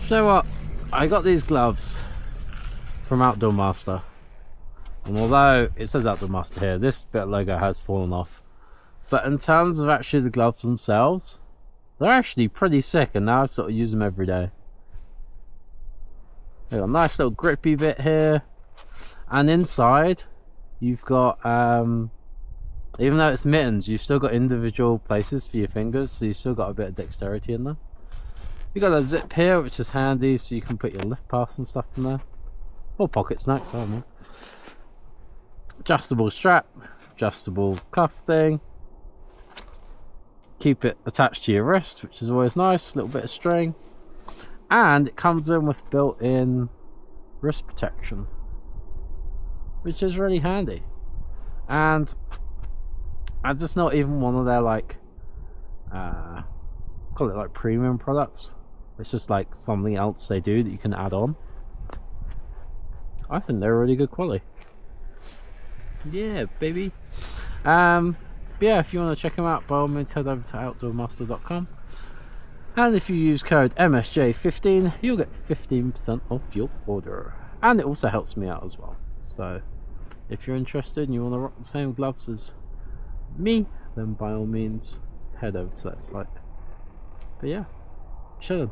You know what? I got these gloves from OutdoorMaster, and although it says OutdoorMaster here, this bit of logo has fallen off. But in terms of actually the gloves themselves, they're actually pretty sick, and now I sort of use them every day. They've got a nice little grippy bit here, and inside you've got, even though it's mittens, you've still got individual places for your fingers, so you've still got a bit of dexterity in there. You've got a zip here, which is handy, so you can put your lift pass and stuff in there, or pocket snacks, I don't know. Adjustable strap, adjustable cuff thing. Keep it attached to your wrist, which is always nice. A little bit of string, and it comes in with built-in wrist protection, which is really handy. And it's not even one of their like call it like premium products. It's just like something else they do that you can add on. I think they're really good quality. Yeah, baby. Yeah, if you want to check them out, by all means head over to OutdoorMaster.com, and if you use code MSJ15 you'll get 15% off your order, and it also helps me out as well. So if you're interested and you want to rock the same gloves as me, then by all means head over to that site. But yeah, chillin'.